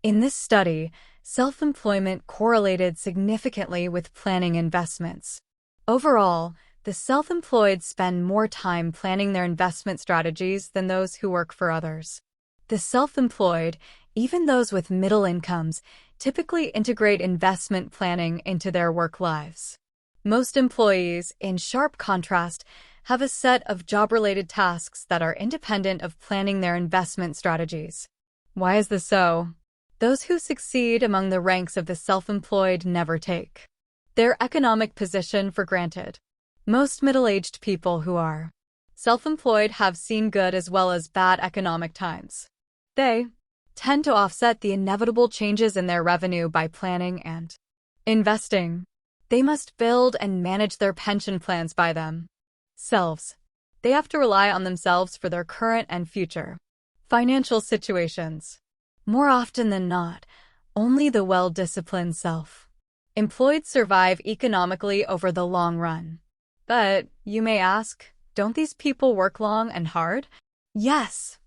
In this study, self-employment correlated significantly with planning investments. Overall, the self-employed spend more time planning their investment strategies than those who work for others. The self-employed, even those with middle incomes, typically integrate investment planning into their work lives. Most employees, in sharp contrast, have a set of job-related tasks that are independent of planning their investment strategies. Why is this so? Those who succeed among the ranks of the self-employed never take their economic position for granted. Most middle-aged people who are self-employed have seen good as well as bad economic times. They tend to offset the inevitable changes in their revenue by planning and investing. They must build and manage their pension plans by themselves. They have to rely on themselves for their current and future financial situations. More often than not, only the well-disciplined self-employed survive economically over the long run. But, you may ask, don't these people work long and hard? Yes.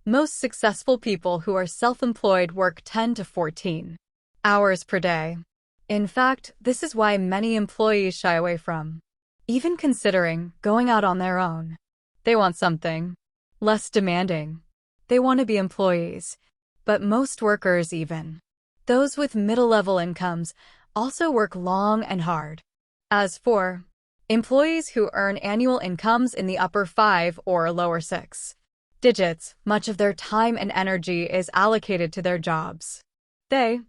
Most successful people who are self-employed work 10 to 14 hours per day. In fact, this is why many employees shy away from even considering going out on their own. They want something less demanding. They want to be employees. But most workers, even those with middle-level incomes, also work long and hard. As for employees who earn annual incomes in the upper 5 or lower 6 digits, much of their time and energy is allocated to their jobs. They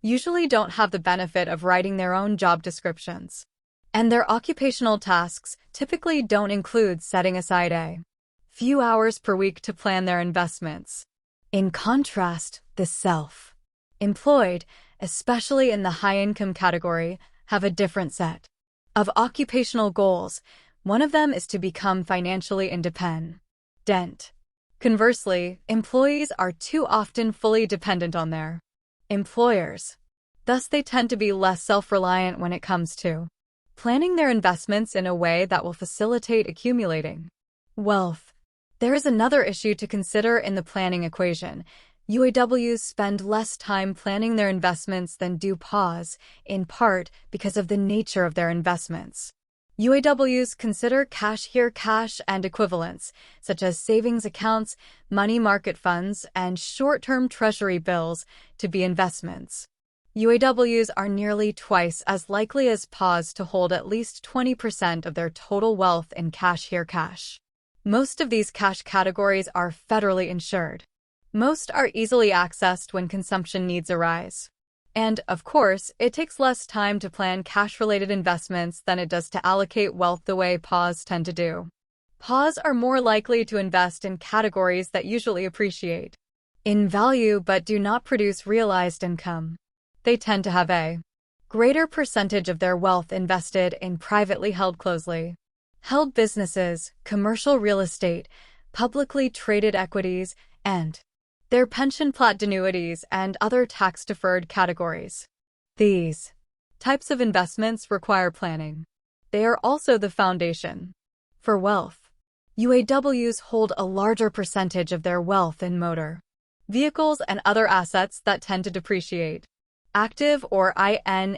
usually don't have the benefit of writing their own job descriptions, and their occupational tasks typically don't include setting aside a few hours per week to plan their investments. In contrast, the self-employed, especially in the high-income category, have a different set of occupational goals. One of them is to become financially independent. Conversely, employees are too often fully dependent on their employers. Thus, they tend to be less self-reliant when it comes to planning their investments in a way that will facilitate accumulating wealth. There is another issue to consider in the planning equation. UAWs spend less time planning their investments than do PAWs, in part because of the nature of their investments. UAWs consider cash here cash and equivalents, such as savings accounts, money market funds, and short-term treasury bills, to be investments. UAWs are nearly twice as likely as PAWs to hold at least 20% of their total wealth in cash here cash. Most of these cash categories are federally insured. Most are easily accessed when consumption needs arise. And, of course, it takes less time to plan cash-related investments than it does to allocate wealth the way PAWs tend to do. PAWs are more likely to invest in categories that usually appreciate in value but do not produce realized income. They tend to have a greater percentage of their wealth invested in privately closely held businesses, commercial real estate, publicly traded equities, and their pension plan annuities and other tax-deferred categories. These types of investments require planning. They are also the foundation for wealth. UAWs hold a larger percentage of their wealth in motor vehicles and other assets that tend to depreciate. Active or INACTIVE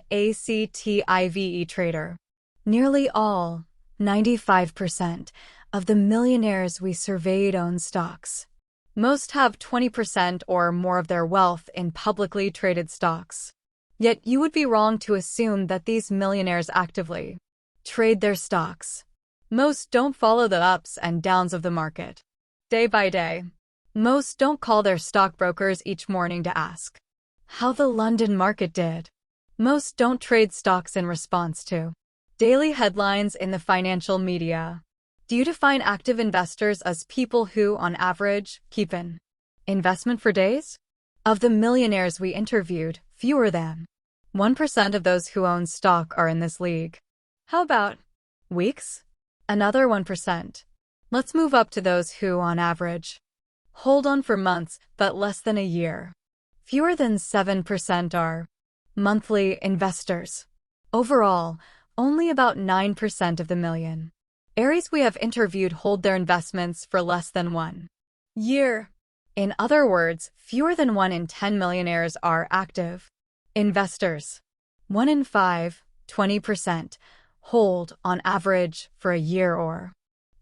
trader. Nearly all 95% of the millionaires we surveyed own stocks. Most have 20% or more of their wealth in publicly traded stocks. Yet you would be wrong to assume that these millionaires actively trade their stocks. Most don't follow the ups and downs of the market day by day. Most don't call their stockbrokers each morning to ask how the London market did. Most don't trade stocks in response to daily headlines in the financial media. Do you define active investors as people who, on average, keep an investment for days? Of the millionaires we interviewed, fewer than 1% of those who own stock are in this league. How about weeks? Another 1%. Let's move up to those who, on average, hold on for months, but less than a year. Fewer than 7% are monthly investors. Overall, only about 9% of the millionaires we have interviewed hold their investments for less than 1 year. In other words, fewer than 1 in 10 millionaires are active investors. 1 in 5, 20%, hold on average for a year or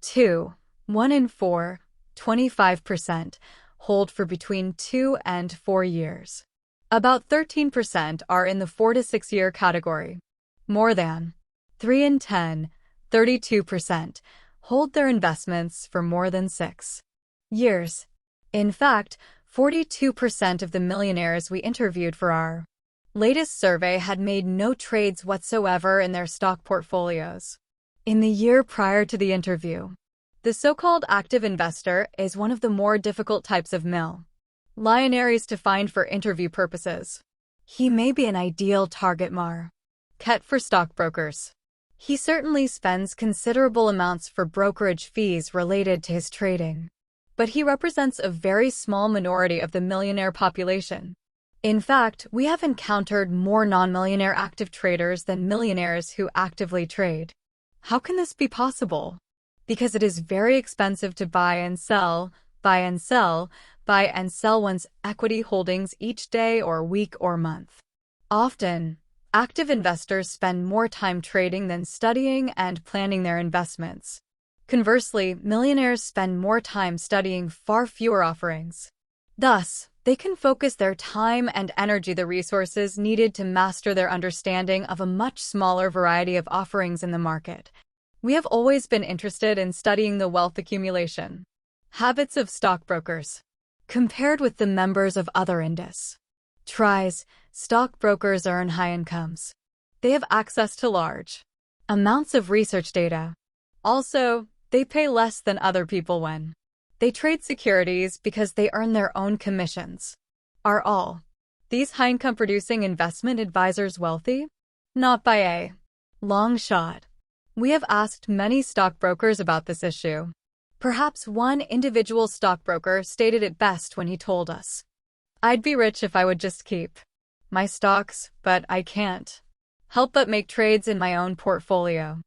2. 1 in 4, 25%, hold for between 2 and 4 years. About 13% are in the 4 to 6 year category. More than 3 in 10, 32%, hold their investments for more than 6 years. In fact, 42% of the millionaires we interviewed for our latest survey had made no trades whatsoever in their stock portfolios. In the year prior to the interview, the so-called active investor is one of the more difficult types of millionaires to find for interview purposes. He may be an ideal target market for stockbrokers. He certainly spends considerable amounts for brokerage fees related to his trading, but he represents a very small minority of the millionaire population. In fact, we have encountered more non-millionaire active traders than millionaires who actively trade. How can this be possible? Because it is very expensive to buy and sell one's equity holdings each day or week or month. Often, active investors spend more time trading than studying and planning their investments. Conversely, millionaires spend more time studying far fewer offerings. Thus, they can focus their time and energy, the resources needed to master their understanding of a much smaller variety of offerings in the market. We have always been interested in studying the wealth accumulation habits of stockbrokers. Compared with the members of other industries, stockbrokers earn high incomes. They have access to large amounts of research data. Also, they pay less than other people when they trade securities because they earn their own commissions. Are all these high-income producing investment advisors wealthy? Not by a long shot. We have asked many stockbrokers about this issue. Perhaps one individual stockbroker stated it best when he told us, "I'd be rich if I would just keep my stocks, but I can't help but make trades in my own portfolio.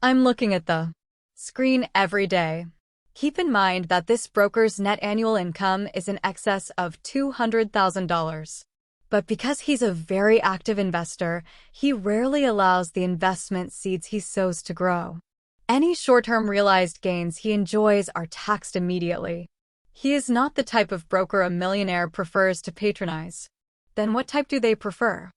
I'm looking at the screen every day." Keep in mind that this broker's net annual income is in excess of $200,000. But because he's a very active investor, he rarely allows the investment seeds he sows to grow. Any short-term realized gains he enjoys are taxed immediately. He is not the type of broker a millionaire prefers to patronize. Then what type do they prefer?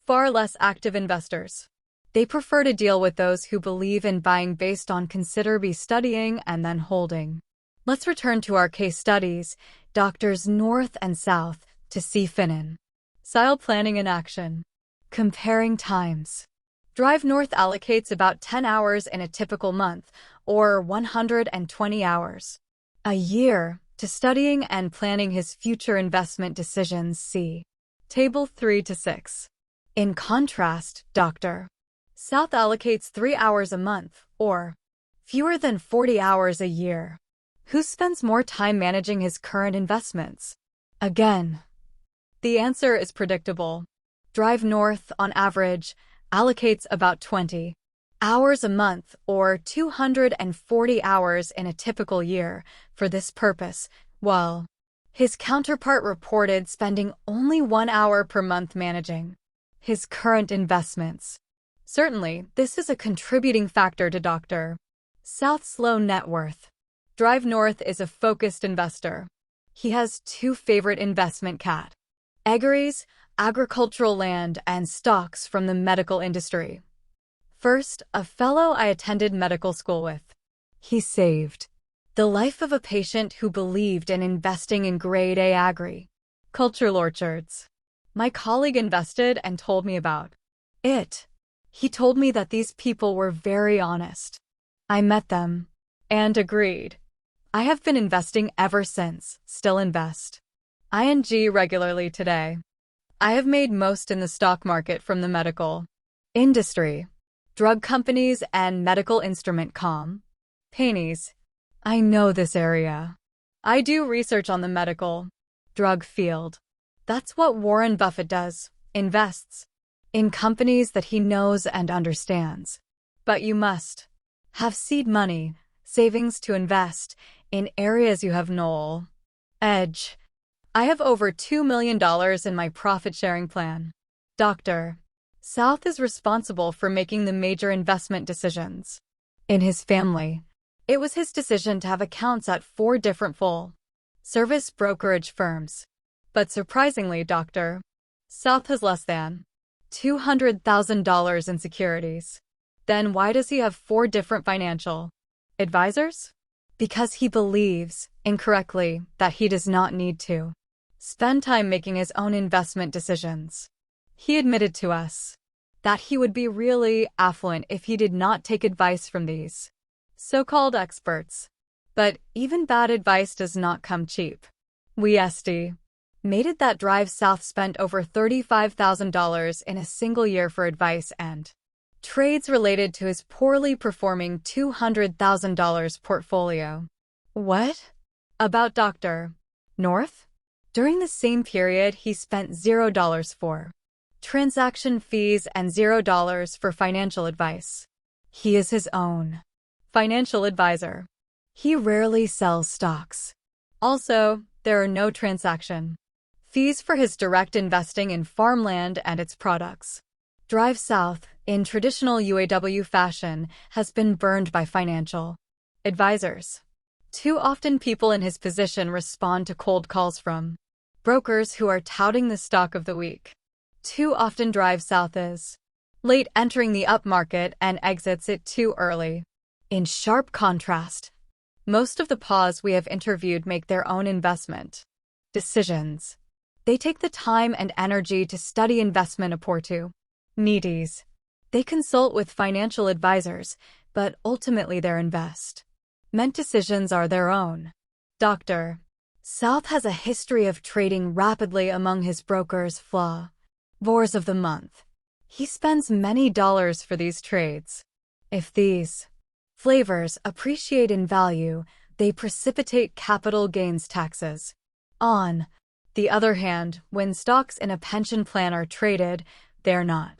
Far less active investors. They prefer to deal with those who believe in buying based on considerably studying and then holding. Let's return to our case studies, Doctors North and South, to see finan. Cial planning in action. Comparing times. Drive North allocates about 10 hours in a typical month, or 120 hours a year, to studying and planning his future investment decisions. See Table 3 to 6. In contrast, Dr. South allocates 3 hours a month, or fewer than 40 hours a year. Who spends more time managing his current investments? Again, the answer is predictable. Drive North, on average, allocates about 20 hours a month, or 240 hours in a typical year, for this purpose, while his counterpart reported spending only 1 hour per month managing his current investments. Certainly, this is a contributing factor to Dr. South's low net worth. Drive North is a focused investor. He has 2 favorite investment categories: agricultural land and stocks from the medical industry. First, a fellow I attended medical school with. He saved the life of a patient who believed in investing in grade A agricultural orchards. My colleague invested and told me about it. He told me that these people were very honest. I met them and agreed. I have been investing ever since, still invest ING regularly today. I have made most in the stock market from the medical industry, drug companies and medical instrument companies. I know this area. I do research on the medical drug field. That's what Warren Buffett does, invests in companies that he knows and understands. But you must have seed money, savings to invest in areas you have no edge. I have over $2 million in my profit-sharing plan. Dr. South is responsible for making the major investment decisions. In his family, it was his decision to have accounts at 4 different full-service brokerage firms. But surprisingly, Dr. South has less than $200,000 in securities. Then why does he have 4 different financial advisors? Because he believes, incorrectly, that he does not need to spend time making his own investment decisions. He admitted to us that he would be really affluent if he did not take advice from these so-called experts. But even bad advice does not come cheap. We estimated that Drive South spent over $35,000 in a single year for advice and trades related to his poorly performing $200,000 portfolio. What about Dr. North? During the same period, he spent $0 for transaction fees and $0 for financial advice. He is his own financial advisor. He rarely sells stocks. Also, there are no transaction fees for his direct investing in farmland and its products. Drive South, in traditional UAW fashion, has been burned by financial advisors. Too often people in his position respond to cold calls from brokers who are touting the stock of the week. Too often Drive South is late entering the upmarket and exits it too early. In sharp contrast, most of the PAWs we have interviewed make their own investment decisions. They take the time and energy to study investment opportunities. They consult with financial advisors, but ultimately their investment decisions are their own. Dr. South has a history of trading rapidly among his brokers' flavors of the month. He spends many dollars for these trades. If these flavors appreciate in value, they precipitate capital gains taxes. On the other hand, when stocks in a pension plan are traded, they're not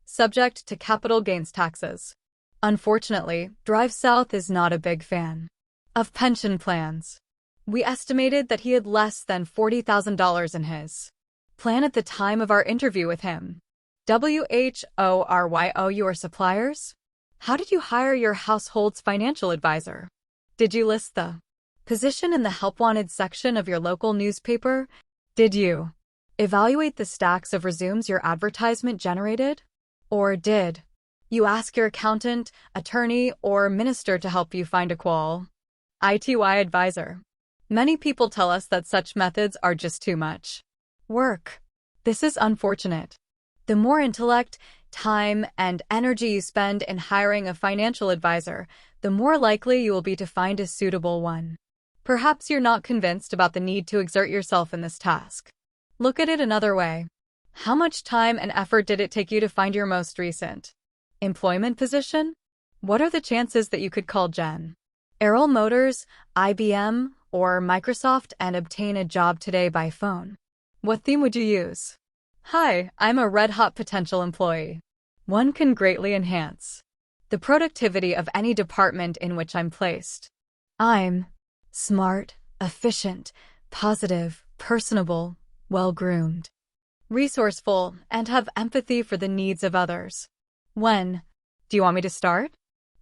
subject to capital gains taxes. Unfortunately, Drive South is not a big fan of pension plans. We estimated that he had less than $40,000 in his plan at the time of our interview with him. WHORYO, your suppliers? How did you hire your household's financial advisor? Did you list the position in the Help Wanted section of your local newspaper? Did you evaluate the stacks of resumes your advertisement generated? Or did you ask your accountant, attorney, or minister to help you find a qualified advisor? Many people tell us that such methods are just too much work. This is unfortunate. The more intellect, time, and energy you spend in hiring a financial advisor, the more likely you will be to find a suitable one. Perhaps you're not convinced about the need to exert yourself in this task. Look at it another way. How much time and effort did it take you to find your most recent employment position? What are the chances that you could call General Motors, IBM, or Microsoft and obtain a job today by phone? What theme would you use? Hi, I'm a red-hot potential employee. One can greatly enhance the productivity of any department in which I'm placed. I'm smart, efficient, positive, personable, well-groomed, resourceful, and have empathy for the needs of others. When do you want me to start?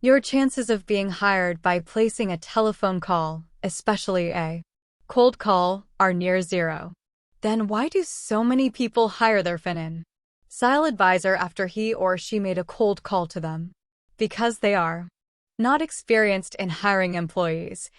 Your chances of being hired by placing a telephone call, especially a cold call, are near zero. Then why do so many people hire their cial advisor after he or she made a cold call to them? Because they are not experienced in hiring employees.